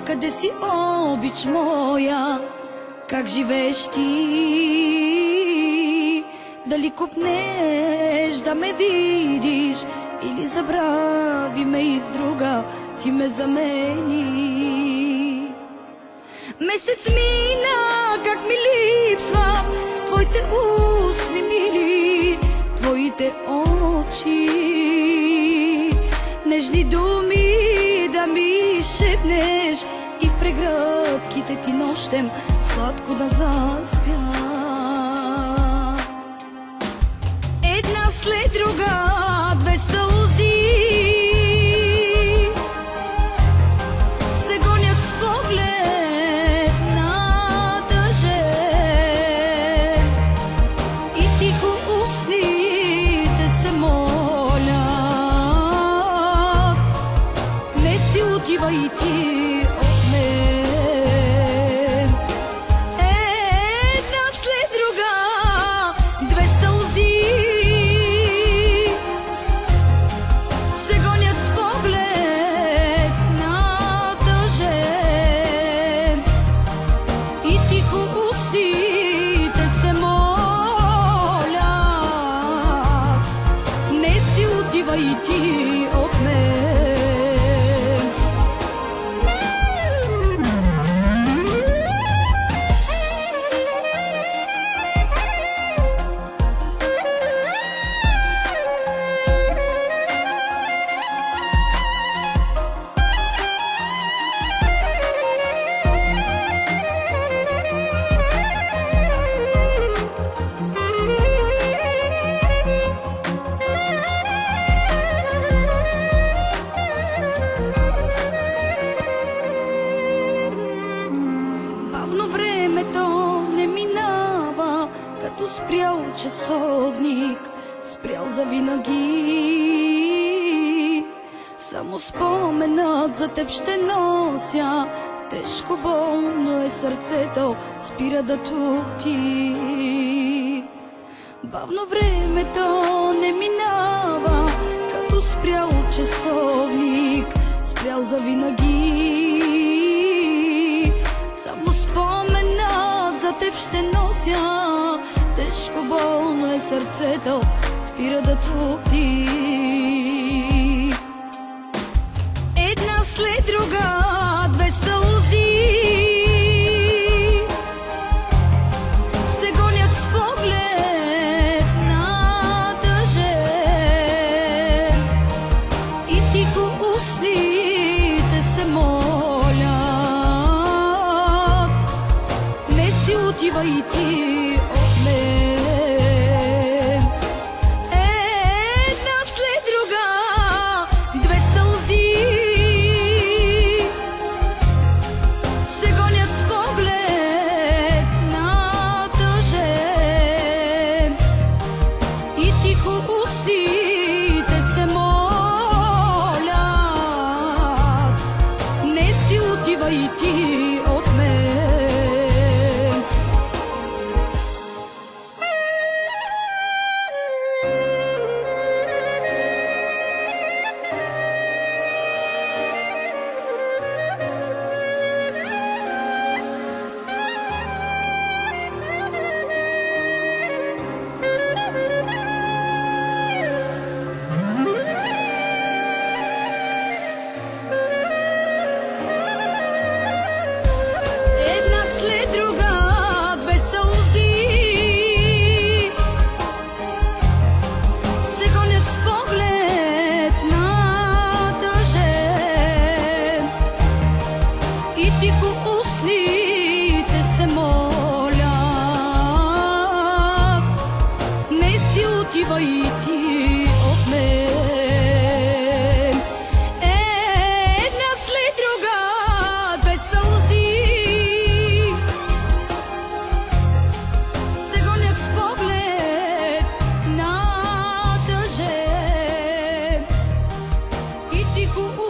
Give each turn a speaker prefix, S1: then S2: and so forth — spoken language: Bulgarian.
S1: Къде си, обич моя, как живееш ти? Дали копнеш да ме видиш или забрави ме из друга, ти ме замени? Месец мина, как ми липсва твоите устни мили, твоите очи, нежни думи да ми шепнеш и в прегръдките ти нощем сладко да заспя. Една след друга две сълзи се гонят с поглед на тъжен и тихо устните се молят: не си отивай и ти от мен. Една след друга две сълзи се гонят с поглед на тъжен и тихо устните се молят: не си отивай и ти от мен. Спрял часовник, спрял завинаги. Само споменът за теб ще нося, тежко болно е сърцето, спира да тупти. Бавно времето не минава, като спрял часовник, спрял завинаги. Само споменът за теб ще нося, тежко болно е сърцето, спира да тупти. Една след друга две сълзи се гонят с поглед на тъжен и тихо устните се молят: не си отивай и ти от мен. Една след друга две сълзи се гонят с поглед на тъжен и тихо устните се молят: не си отивай и ти от мен. u